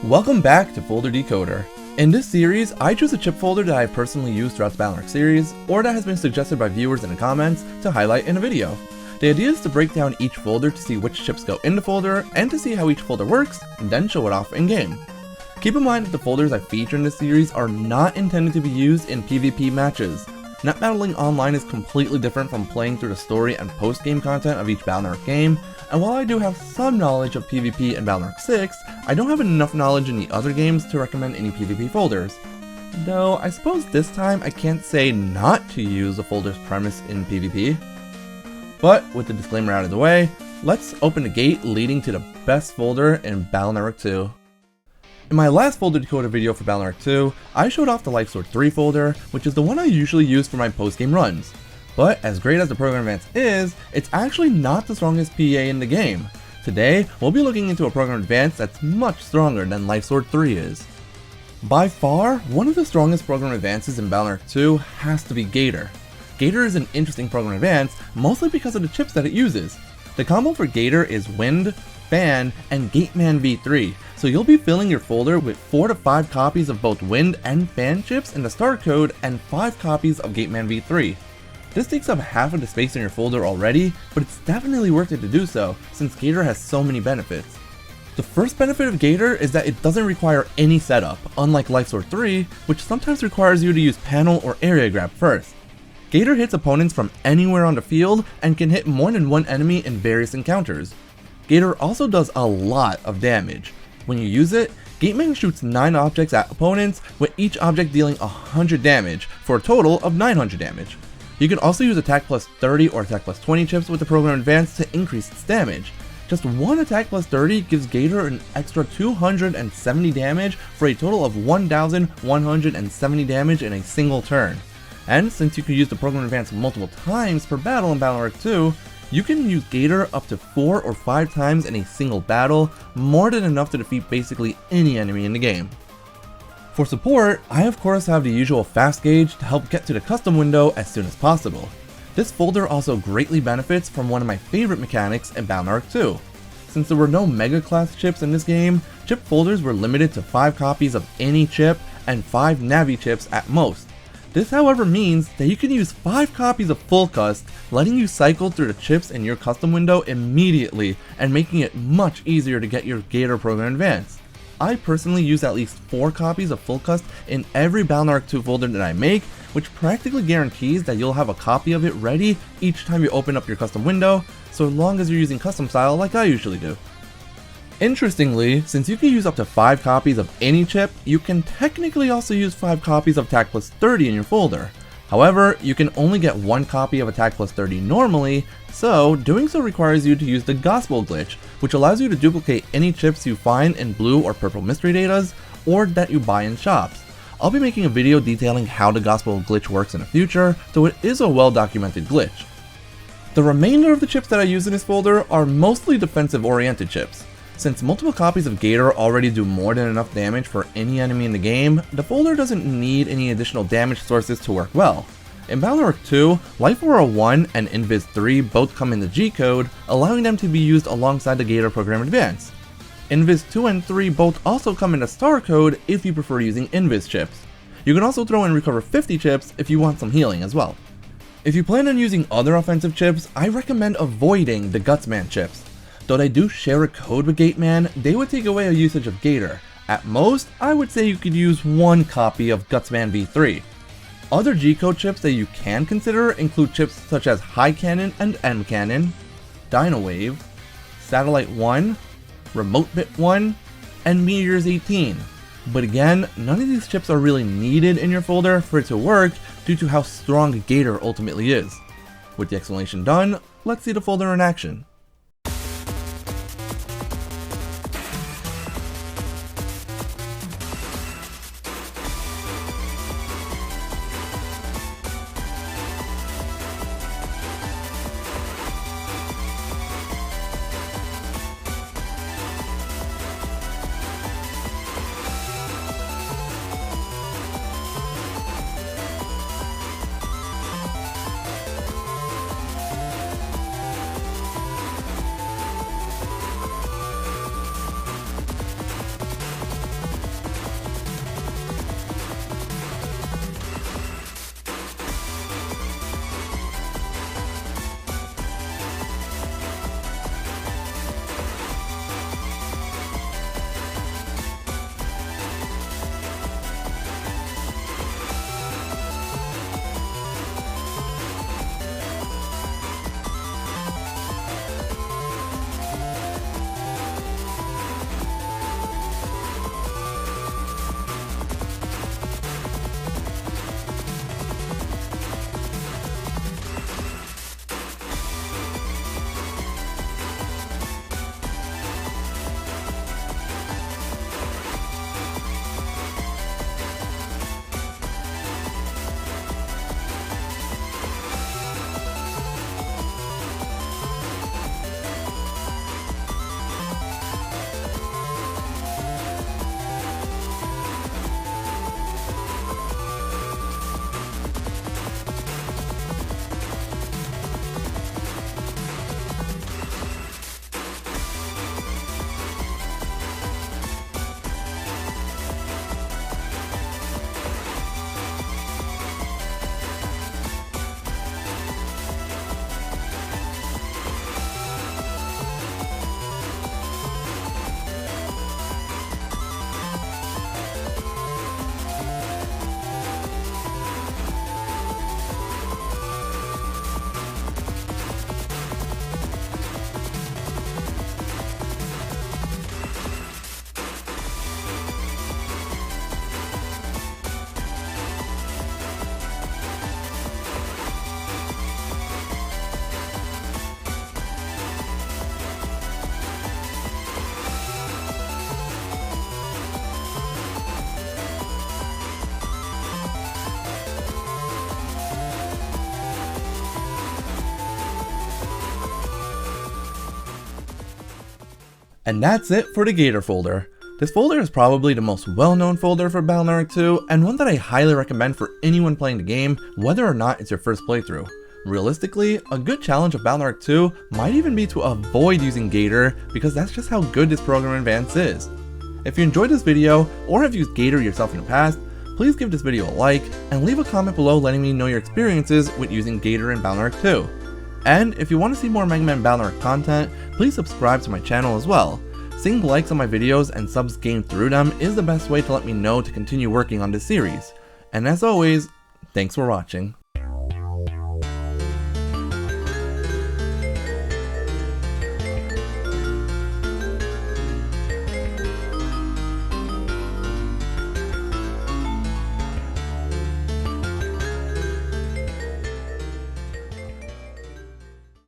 Welcome back to Folder Decoder. In this series, I choose a chip folder that I have personally used throughout the Battle.Arc series, or that has been suggested by viewers in the comments to highlight in a video. The idea is to break down each folder to see which chips go in the folder, and to see how each folder works, and then show it off in game. Keep in mind that the folders I feature in this series are not intended to be used in PvP matches. Net battling online is completely different from playing through the story and post-game content of each Battle.Arc game, and while I do have some knowledge of PvP in Battle.Arc 6, I don't have enough knowledge in the other games to recommend any PvP folders. Though, I suppose this time I can't say not to use the folder's premise in PvP. But, with the disclaimer out of the way, let's open the gate leading to the best folder in Battle.Arc 2. In my last Folder Decoder video for Battle.Arc 2, I showed off the Life Sword 3 folder, which is the one I usually use for my post-game runs. But as great as the program advance is, it's actually not the strongest PA in the game. Today, we'll be looking into a program advance that's much stronger than Life Sword 3 is. By far, one of the strongest program advances in Battle.Arc 2 has to be Gator. Gator is an interesting program advance, mostly because of the chips that it uses. The combo for Gator is Wind, Fan, and Gateman V3, so you'll be filling your folder with 4 to 5 copies of both Wind and Fan chips in the start code and 5 copies of Gateman V3. This takes up half of the space in your folder already, but it's definitely worth it to do so, since Gator has so many benefits. The first benefit of Gator is that it doesn't require any setup, unlike Life Sword 3, which sometimes requires you to use panel or area grab first. Gator hits opponents from anywhere on the field and can hit more than one enemy in various encounters. Gator also does a lot of damage. When you use it, Gateman shoots 9 objects at opponents, with each object dealing 100 damage, for a total of 900 damage. You can also use attack plus 30 or attack plus 20 chips with the program advance to increase its damage. Just one attack plus 30 gives Gator an extra 270 damage for a total of 1170 damage in a single turn. And since you can use the program advance multiple times per battle in Battle.Arc 2, you can use Gator up to 4 or 5 times in a single battle, more than enough to defeat basically any enemy in the game. For support, I of course have the usual fast gauge to help get to the custom window as soon as possible. This folder also greatly benefits from one of my favorite mechanics in Battle.Arc 2. Since there were no Mega Class chips in this game, chip folders were limited to 5 copies of any chip and 5 Navi chips at most. This however means that you can use 5 copies of Full Cust, letting you cycle through the chips in your custom window immediately and making it much easier to get your Gator program advance. I personally use at least 4 copies of Full Cust in every Battle.Arc 2 folder that I make, which practically guarantees that you'll have a copy of it ready each time you open up your custom window, so long as you're using custom style like I usually do. Interestingly, since you can use up to 5 copies of any chip, you can technically also use 5 copies of attack plus 30 in your folder. However, you can only get 1 copy of attack plus 30 normally, so doing so requires you to use the Gospel glitch, which allows you to duplicate any chips you find in blue or purple mystery datas, or that you buy in shops. I'll be making a video detailing how the Gospel glitch works in the future, so it is a well documented glitch. The remainder of the chips that I use in this folder are mostly defensive oriented chips. Since multiple copies of Gator already do more than enough damage for any enemy in the game, the folder doesn't need any additional damage sources to work well. In Battle.Arc 2, Life Aura 1 and Invis 3 both come in the G-code, allowing them to be used alongside the Gator program advance. Invis 2 and 3 both also come in the Star code if you prefer using Invis chips. You can also throw in Recover 50 chips if you want some healing as well. If you plan on using other offensive chips, I recommend avoiding the Gutsman chips. Though they do share a code with Gateman, they would take away a usage of Gator. At most, I would say you could use 1 copy of Gutsman V3. Other G-code chips that you can consider include chips such as High Cannon and M Cannon, Dino Wave, Satellite 1, Remote Bit 1, and Meteors 18. But again, none of these chips are really needed in your folder for it to work due to how strong Gator ultimately is. With the explanation done, let's see the folder in action. And that's it for the Gator folder. This folder is probably the most well-known folder for Battle.Network 2, and one that I highly recommend for anyone playing the game, whether or not it's your first playthrough. Realistically, a good challenge of Battle.Network 2 might even be to avoid using Gator, because that's just how good this program in advance is. If you enjoyed this video, or have used Gator yourself in the past, please give this video a like, and leave a comment below letting me know your experiences with using Gator in Battle.Network 2. And if you want to see more Mega Man Battle.Network content, please subscribe to my channel as well. Seeing likes on my videos and subs gained through them is the best way to let me know to continue working on this series. And as always, thanks for watching.